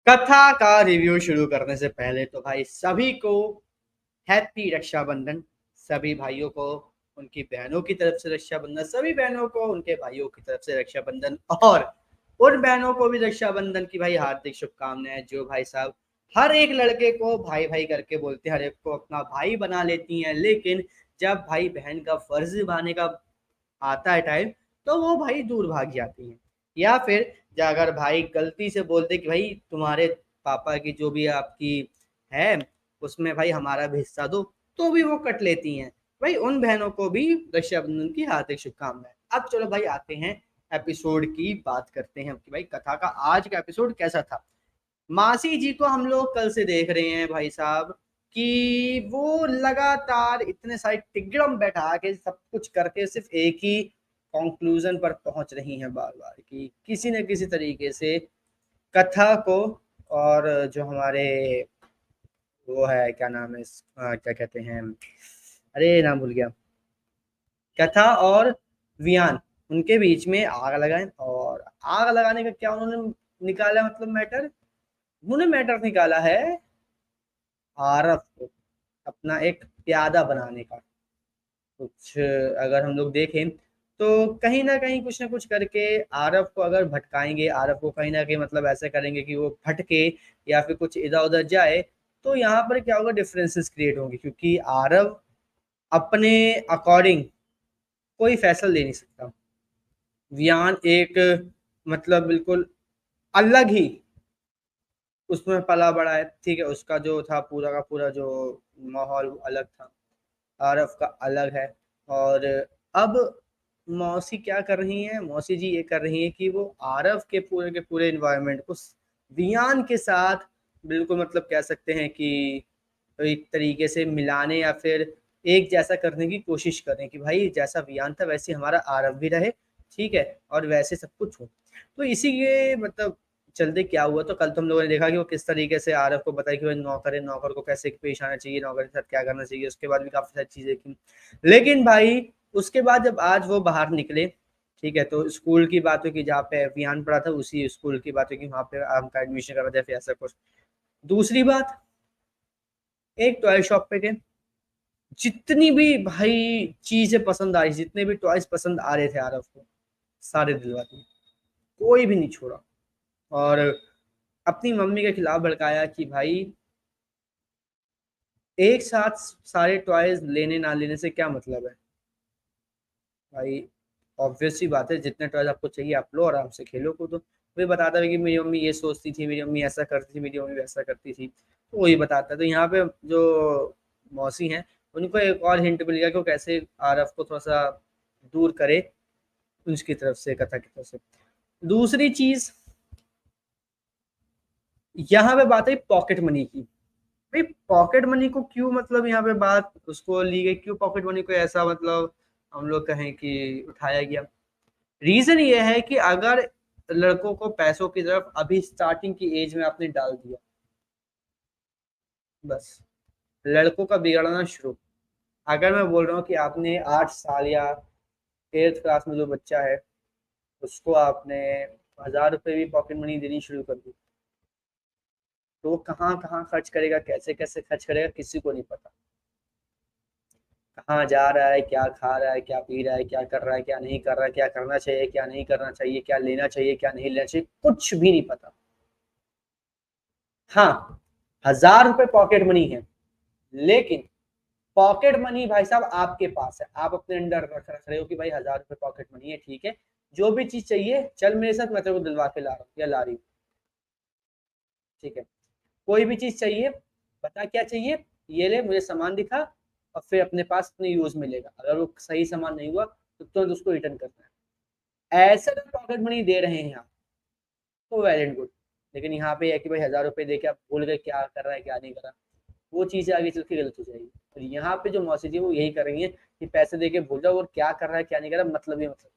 कथा का रिव्यू शुरू करने से पहले तो भाई सभी को हैप्पी रक्षाबंधन। सभी भाइयों को उनकी बहनों की तरफ से रक्षाबंधन, सभी बहनों को उनके भाइयों की तरफ से रक्षाबंधन, और उन बहनों को भी रक्षाबंधन की भाई हार्दिक शुभकामनाएं। जो भाई साहब हर एक लड़के को भाई भाई करके बोलते हैं, हर एक को अपना भाई बना लेती हैं, लेकिन जब भाई बहन का फर्ज निभाने का आता है टाइम, तो वो भाई दूर भाग जाती हैं। या फिर अगर भाई गलती से बोलते कि भाई तुम्हारे पापा की जो भी आपकी है उसमें भाई हमारा भी हिस्सा दो, तो भी वो कट लेती हैं। भाई उन बहनों को भी रक्षाबंधन की हार्दिक शुभकामनाएं। अब चलो भाई आते हैं एपिसोड की बात करते हैं कि भाई कथा का आज का एपिसोड कैसा था। मासी जी को हम लोग कल से देख रहे हैं भाई साहब कि वो लगातार इतने सारे टिगड़म बैठा के सब कुछ करके सिर्फ एक ही कंक्लूजन पर पहुंच रही हैं बार बार कि किसी न किसी तरीके से कथा को, और जो हमारे वो है क्या नाम है क्या कहते हैं, अरे नाम भूल गया, कथा और वियान, उनके बीच में आग लगाएं। और आग लगाने का क्या उन्होंने निकाला, मतलब मैटर, उन्होंने मैटर निकाला है आरफ को अपना एक प्यादा बनाने का। कुछ अगर हम लोग देखें तो कहीं ना कहीं कुछ ना कुछ करके आरफ को अगर भटकाएंगे, आरफ को कहीं ना कहीं मतलब ऐसे करेंगे कि वो भटके या फिर कुछ इधर उधर जाए, तो यहाँ पर क्या होगा, डिफरेंसेस क्रिएट होंगे, क्योंकि आरव अपने अकॉर्डिंग कोई फैसला ले नहीं सकता। वियान एक मतलब बिल्कुल अलग ही उसमें पला बड़ा है, ठीक है, उसका जो था पूरा का पूरा जो माहौल अलग था, आरफ का अलग है। और अब मौसी क्या कर रही हैं, मौसी जी ये कर रही हैं कि वो आरफ के पूरे इन्वायरमेंट को वियान के साथ बिल्कुल मतलब कह सकते हैं कि एक तरीके से मिलाने या फिर एक जैसा करने की कोशिश करें कि भाई जैसा वियान था वैसे हमारा आरव भी रहे, ठीक है, और वैसे सब कुछ हो। तो इसी के मतलब चलते क्या हुआ, तो कल तो हम लोगों ने देखा कि वो किस तरीके से आरफ को बताया कि भाई नौकर है, नौकर को कैसे पेश आना चाहिए, नौकर के साथ क्या करना चाहिए, उसके बाद भी काफी सारी चीजें की। लेकिन भाई उसके बाद जब आज वो बाहर निकले, ठीक है, तो स्कूल की बात हुई कि जहाँ पे अभियान पढ़ा था उसी स्कूल की बात हुई कि वहाँ पे हमका एडमिशन करा था फिर ऐसा कुछ। दूसरी बात, एक टॉय शॉप पे गए, जितनी भी भाई चीजें पसंद आ रही, जितने भी टॉयज पसंद आ रहे थे आरफ को, सारे दिलवा दिए, कोई भी नहीं छोड़ा। और अपनी मम्मी के खिलाफ भड़काया कि भाई एक साथ सारे टॉयज लेने ना लेने से क्या मतलब है भाई, ऑब्वियस सी बात है, जितने टॉयज आपको चाहिए आप लो, आराम से खेलो कूदो। वही बताता है कि मेरी मम्मी ये सोचती थी, मेरी मम्मी ऐसा करती थी, मेरी मम्मी वैसा करती थी, तो वही बताता है। तो यहाँ पे जो मौसी हैं उनको एक और हिंट मिल गया कि वो कैसे आरफ को थोड़ा सा दूर करे उसकी तरफ से, कथा की तरफ से। दूसरी चीज, यहाँ पे बात है पॉकेट मनी की। भाई पॉकेट मनी को क्यों मतलब यहाँ पे बात उसको ली गई, क्यों पॉकेट मनी को ऐसा मतलब हम लोग कहें कि उठाया गया। रीजन ये है कि अगर लड़कों को पैसों की तरफ अभी स्टार्टिंग की एज में आपने डाल दिया, बस लड़कों का बिगड़ना शुरू। अगर मैं बोल रहा हूँ कि आपने 8 साल या 8th क्लास में जो बच्चा है उसको आपने 1000 रुपये भी पॉकेट मनी देनी शुरू कर दी, तो वो कहाँ कहाँ खर्च करेगा, कैसे कैसे खर्च करेगा, किसी को नहीं पता। कहाँ जा रहा है, क्या खा रहा है, क्या पी रहा है, क्या कर रहा है, क्या नहीं कर रहा है, क्या करना चाहिए, क्या नहीं करना चाहिए, क्या लेना चाहिए, क्या नहीं लेना चाहिए, कुछ भी नहीं पता। हाँ, 1000 रुपये पॉकेट मनी है, लेकिन पॉकेट मनी भाई साहब आपके पास है, आप अपने अंडर रख रख रहे हो कि भाई 1000 रुपये पॉकेट मनी है, ठीक है, जो भी चीज चाहिए चल मेरे साथ, मैं तेरे को दिलवा के ला रहा हूँ या ला रही हूँ, ठीक है। कोई भी चीज चाहिए, बता क्या चाहिए, ये ले, मुझे सामान दिखा, और फिर अपने पास अपने यूज में लेगा, अगर वो सही सामान नहीं हुआ तो तुरंत उसको रिटर्न करना है। ऐसे अगर पॉकेट मनी दे रहे हैं आप तो वेल एंड गुड। लेकिन यहाँ पे है कि भाई 1000 रुपये दे के आप भूल गए क्या कर रहा है क्या नहीं कर रहा, वो चीजें आगे चल के गलत हो जाएगी। और यहाँ पे जो मौसी जी वो यही कर रही है कि पैसे दे के भूल जाओ, और क्या कर रहा है क्या नहीं कर रहा मतलब ही मतलब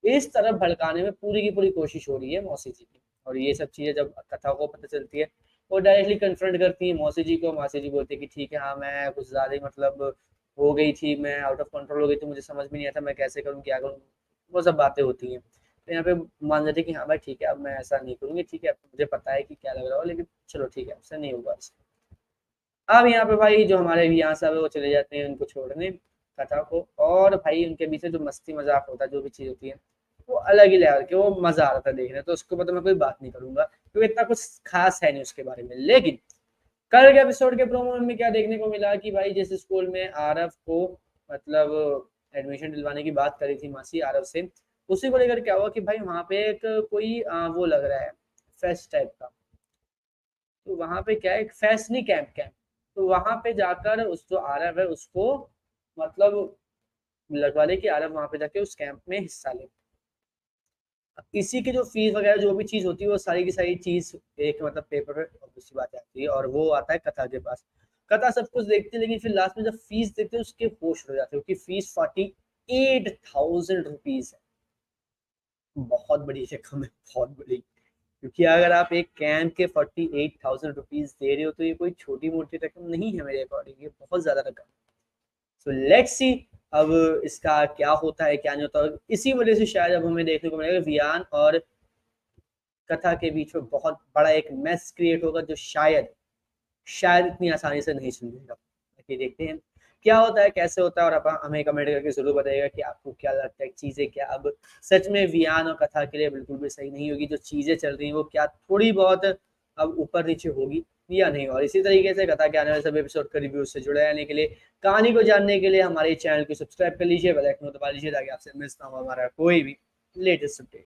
इस तरफ भड़काने में पूरी की पूरी कोशिश हो रही है मौसी जी की। और ये सब चीजें जब कथा को पता चलती है, वो डायरेक्टली कन्फ्रंट करती है मौसी जी को। मौसी जी बोलती है कि ठीक है, हाँ मैं कुछ ज्यादा ही मतलब हो गई थी, मैं आउट ऑफ कंट्रोल हो गई थी, मुझे समझ में नहीं आता मैं कैसे करूँ क्या करूँ, वो सब बातें होती हैं। तो यहाँ पे मान लेते कि हाँ भाई ठीक है, अब मैं ऐसा नहीं करूँगी, ठीक है मुझे पता है कि क्या लग रहा हो, लेकिन चलो ठीक है ऐसा नहीं होगा। अब यहाँ पे भाई जो हमारे यहाँ साहब है वो चले जाते हैं उनको छोड़ने कथा को, और भाई उनके बीच में जो मस्ती मजाक होता है, जो भी चीज होती है वो अलग ही लेवल के, वो मजा आ रहा था देखने। तो उसके ऊपर तो मैं कोई बात नहीं करूंगा क्योंकि इतना कुछ खास है नहीं उसके बारे में। लेकिन कल के एपिसोड के प्रोमो में क्या देखने को मिला कि भाई जिस स्कूल में आरव को मतलब एडमिशन दिलवाने की बात करी थी मासी आरव से, उसी को लेकर क्या हुआ कि भाई वहां पे एक कोई वो लग रहा है फेस्ट टाइप का। तो वहां पे क्या है, एक फेस्ट नहीं कैंप कैंप, तो वहां पे जाकर उस जो आरव है उसको मतलब लगवा ले कि आरव वहां पे जाके उस कैंप में हिस्सा ले। इसी की जो फीस वगैरह जो भी चीज होती है वो सारी की सारी चीज एक मतलब पेपर पे ऑब्वियसली बात आती है, और वो आता है कथा के पास। कथा सब कुछ देखती है, लेकिन फिर लास्ट में जब फीस देखते हैं उसके होश हो जाते हैं, क्योंकि फीस 48,000 रुपीज है। बहुत बड़ी रकम है, बहुत बड़ी। क्योंकि अगर आप एक कैंप के 48,000 रुपीज दे रहे हो तो ये कोई छोटी मोटी रकम नहीं है मेरे अकॉर्डिंग, ये बहुत ज्यादा रकम। सो लेट्स सी अब इसका क्या होता है क्या नहीं होता। इसी वजह से शायद अब हमें देखने को मिलेगा वियान और कथा के बीच में बहुत बड़ा एक मैस क्रिएट होगा, जो शायद शायद इतनी आसानी से नहीं सुनेगा। बाकी देखते हैं क्या होता है कैसे होता है, और आप हमें कमेंट करके जरूर बताइएगा कि आपको क्या लगता है चीजें क्या अब सच में वियान और कथा के लिए बिल्कुल भी सही नहीं होगी। जो चीजें चल रही हैं वो क्या थोड़ी बहुत अब ऊपर नीचे होगी या नहीं। और इसी तरीके से कथा के आने वाले सब एपिसोड का रिव्यू से जुड़े रहने के लिए, कहानी को जानने के लिए हमारे चैनल को सब्सक्राइब कर लीजिए, बेल आइकन दबा लीजिए ताकि आपसे मिस ना हो हमारा कोई भी लेटेस्ट अपडेट।